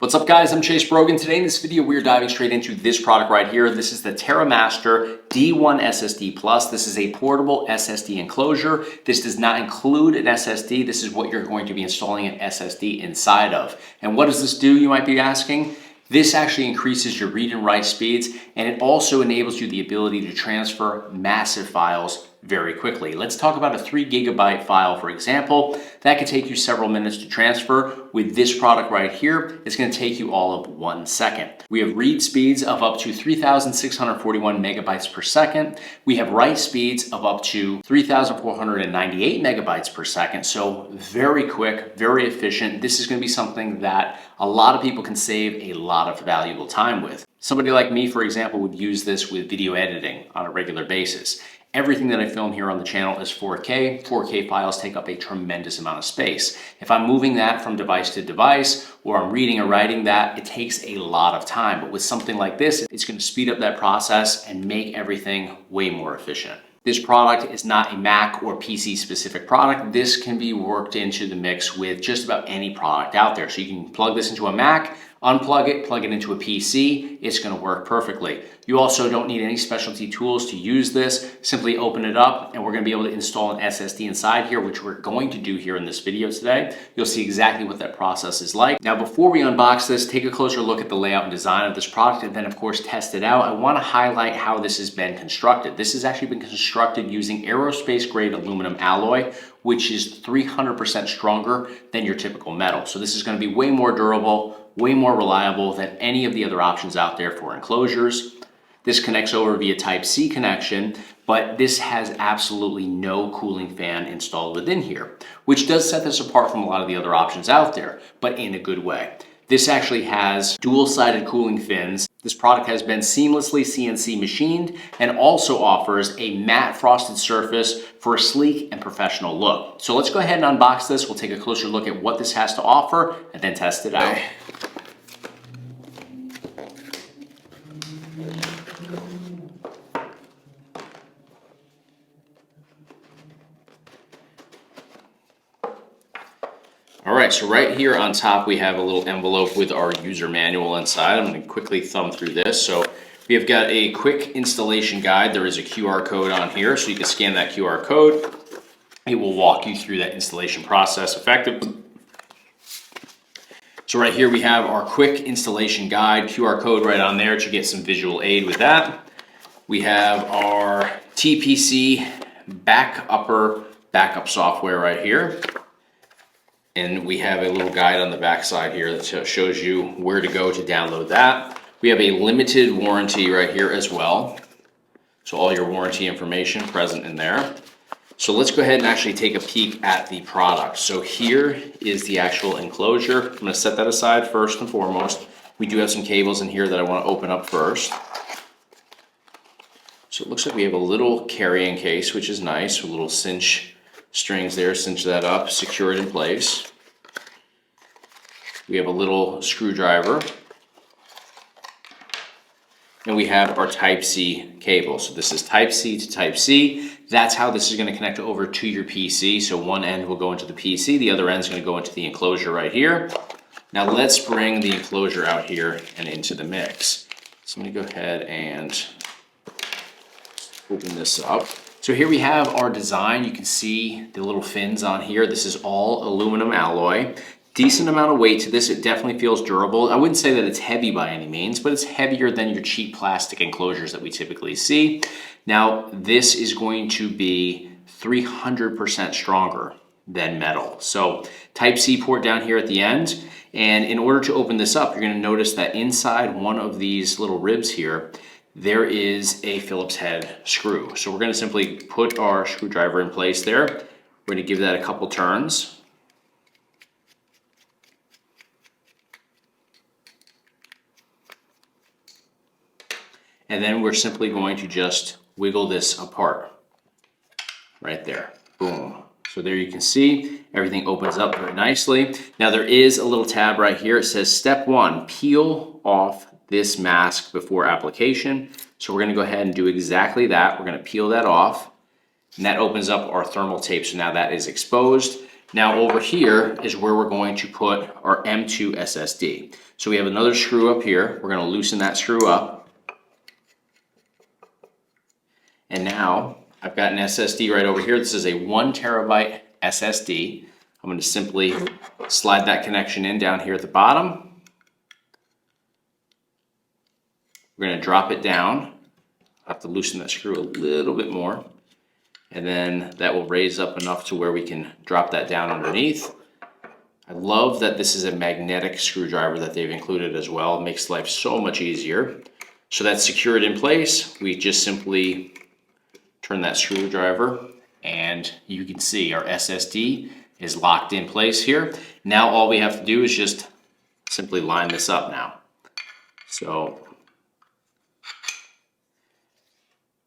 What's up guys, I'm Chase Brogan. Today in this video we're diving straight into this product right here. This is the TerraMaster D1 SSD Plus. This is a portable SSD enclosure. This does not include an SSD. This is what you're going to be installing an SSD inside of. And what does this do, you might be asking? This actually increases your read and write speeds, and it also enables you the ability to transfer massive files very quickly. Let's talk about a 3 GB file, for example. That could take you several minutes to transfer. With this product right here, it's going to take you all of 1 second. We have read speeds of up to 3,641 megabytes per second. We have write speeds of up to 3,498 megabytes per second. So very quick, very efficient. This is going to be something that a lot of people can save a lot of valuable time with. Somebody like me, for example, would use this with video editing on a regular basis. Everything that I film here on the channel is 4K. 4K files take up a tremendous amount of space. If I'm moving that from device to device, or I'm reading or writing that, it takes a lot of time. But with something like this, it's going to speed up that process and make everything way more efficient. This product is not a Mac or PC specific product. This can be worked into the mix with just about any product out there. So you can plug this into a Mac, unplug it, plug it into a PC, it's gonna work perfectly. You also don't need any specialty tools to use this. Simply open it up and we're gonna be able to install an SSD inside here, which we're going to do here in this video today. You'll see exactly what that process is like. Now, before we unbox this, take a closer look at the layout and design of this product and then of course test it out. I wanna highlight how this has been constructed. This has actually been constructed using aerospace grade aluminum alloy, which is 300% stronger than your typical metal. So this is gonna be way more durable, way more reliable than any of the other options out there for enclosures. This connects over via Type-C connection, but this has absolutely no cooling fan installed within here, which does set this apart from a lot of the other options out there, but in a good way. This actually has dual-sided cooling fins. This product has been seamlessly CNC machined and also offers a matte frosted surface for a sleek and professional look. So let's go ahead and unbox this. We'll take a closer look at what this has to offer and then test it out. All right, so right here on top, we have a little envelope with our user manual inside. I'm gonna quickly thumb through this. So we have got a quick installation guide. There is a QR code on here, so you can scan that QR code. It will walk you through that installation process effectively. So right here, we have our quick installation guide, QR code right on there to get some visual aid with that. We have our TPC backup software right here. And we have a little guide on the back side here that shows you where to go to download that. We have a limited warranty right here as well. So all your warranty information present in there. So let's go ahead and actually take a peek at the product. So here is the actual enclosure. I'm gonna set that aside first and foremost. We do have some cables in here that I wanna open up first. So it looks like we have a little carrying case, which is nice, with little cinch strings there, cinch that up, secure it in place. We have a little screwdriver. And we have our Type-C cable. So this is Type-C to Type-C. That's how this is going to connect over to your PC. So one end will go into the PC, the other end is going to go into the enclosure right here. Now let's bring the enclosure out here and into the mix. So I'm going to go ahead and open this up. So here we have our design. You can see the little fins on here. This is all aluminum alloy. Decent amount of weight to this. It definitely feels durable. I wouldn't say that it's heavy by any means, but it's heavier than your cheap plastic enclosures that we typically see. Now, this is going to be 300% stronger than metal. So Type-C port down here at the end. And in order to open this up, you're going to notice that inside one of these little ribs here, there is a Phillips head screw. So we're going to simply put our screwdriver in place there. We're going to give that a couple turns. And then we're simply going to just wiggle this apart. Right there. Boom. So there you can see everything opens up very nicely. Now there is a little tab right here. It says step 1, peel off this mask before application. So we're gonna go ahead and do exactly that. We're gonna peel that off and that opens up our thermal tape. So now that is exposed. Now over here is where we're going to put our M.2 SSD. So we have another screw up here. We're going to loosen that screw up. And now I've got an SSD right over here. This is a 1 terabyte SSD. I'm going to simply slide that connection in down here at the bottom. We're going to drop it down. I have to loosen that screw a little bit more. And then that will raise up enough to where we can drop that down underneath. I love that this is a magnetic screwdriver that they've included as well. It makes life so much easier. So that's secured in place. We just simply turn that screwdriver and you can see our SSD is locked in place here. Now all we have to do is just simply line this up now. So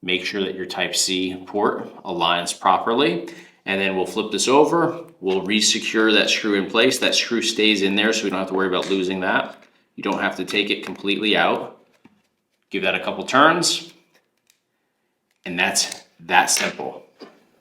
make sure that your Type-C port aligns properly, and then we'll flip this over. We'll re-secure that screw in place. That screw stays in there, so we don't have to worry about losing that. You don't have to take it completely out. Give that a couple turns, and that's that simple.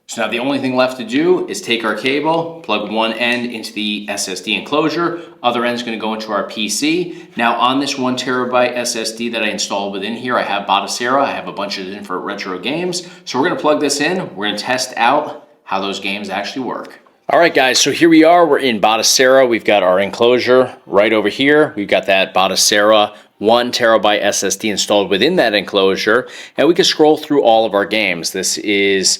So now the only thing left to do is take our cable, plug one end into the SSD enclosure, other end's going to go into our PC. Now on this 1 terabyte SSD that I installed within here, I have Batocera, I have a bunch of different retro games. So we're going to plug this in, we're going to test out how those games actually work. All right guys, so here we are, we're in Batocera. We've got our enclosure right over here. We've got that Batocera 1 terabyte SSD installed within that enclosure, and we can scroll through all of our games. This is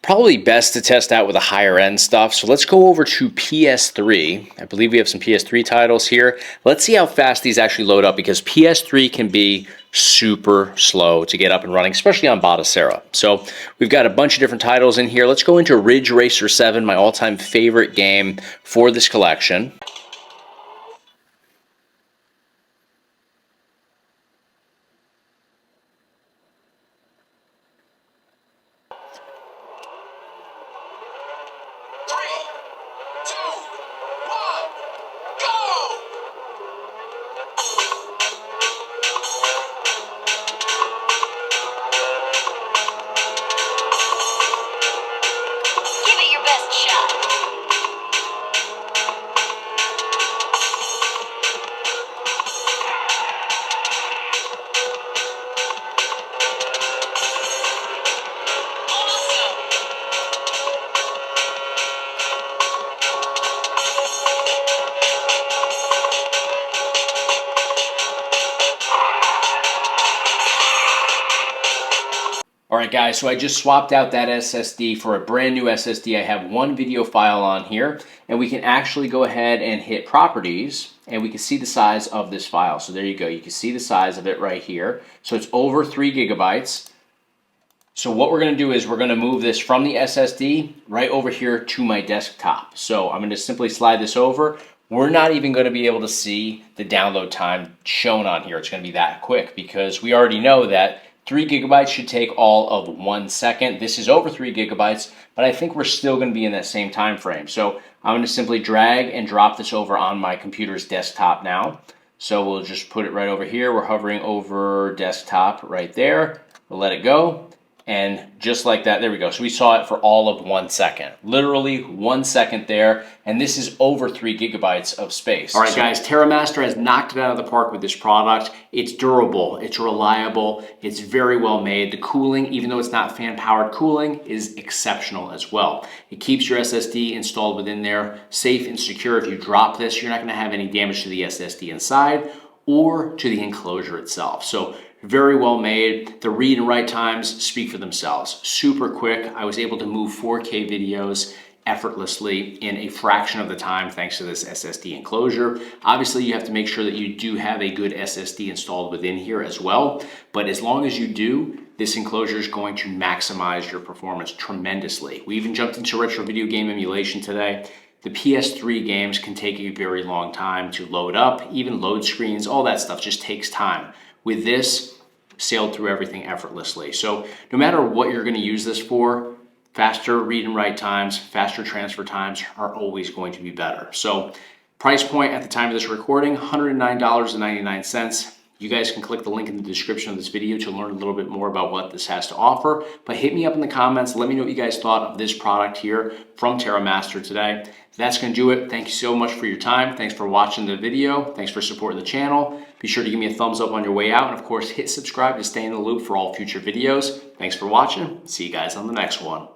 probably best to test out with a higher end stuff. So let's go over to PS3. I believe we have some PS3 titles here. Let's see how fast these actually load up, because PS3 can be super slow to get up and running, especially on Batocera. So we've got a bunch of different titles in here. Let's go into Ridge Racer 7, my all-time favorite game for this collection. Alright guys, so I just swapped out that SSD for a brand new SSD. I have one video file on here, and we can actually go ahead and hit properties, and we can see the size of this file. So there you go, you can see the size of it right here. So it's over 3 gigabytes. So what we're going to do is we're going to move this from the SSD right over here to my desktop. So I'm going to simply slide this over. We're not even going to be able to see the download time shown on here. It's going to be that quick, because we already know that 3 gigabytes should take all of 1 second. This is over 3 gigabytes, but I think we're still going to be in that same time frame. So I'm going to simply drag and drop this over on my computer's desktop now. So we'll just put it right over here. We're hovering over desktop right there. We'll let it go. And just like that, there we go. So we saw it for all of 1 second. Literally 1 second there. And this is over 3 gigabytes of space. All right, guys, TerraMaster has knocked it out of the park with this product. It's durable, it's reliable, it's very well made. The cooling, even though it's not fan-powered cooling, is exceptional as well. It keeps your SSD installed within there safe and secure. If you drop this, you're not gonna have any damage to the SSD inside or to the enclosure itself. So very well made. The read and write times speak for themselves. Super quick. I was able to move 4K videos effortlessly in a fraction of the time thanks to this SSD enclosure. Obviously, you have to make sure that you do have a good SSD installed within here as well. But as long as you do, this enclosure is going to maximize your performance tremendously. We even jumped into retro video game emulation today. The PS3 games can take a very long time to load up, even load screens, all that stuff just takes time. With this, sailed through everything effortlessly. So no matter what you're going to use this for, faster read and write times, faster transfer times are always going to be better. So price point at the time of this recording, $109.99. You guys can click the link in the description of this video to learn a little bit more about what this has to offer. But hit me up in the comments. Let me know what you guys thought of this product here from TerraMaster today. That's going to do it. Thank you so much for your time. Thanks for watching the video. Thanks for supporting the channel. Be sure to give me a thumbs up on your way out. And of course, hit subscribe to stay in the loop for all future videos. Thanks for watching. See you guys on the next one.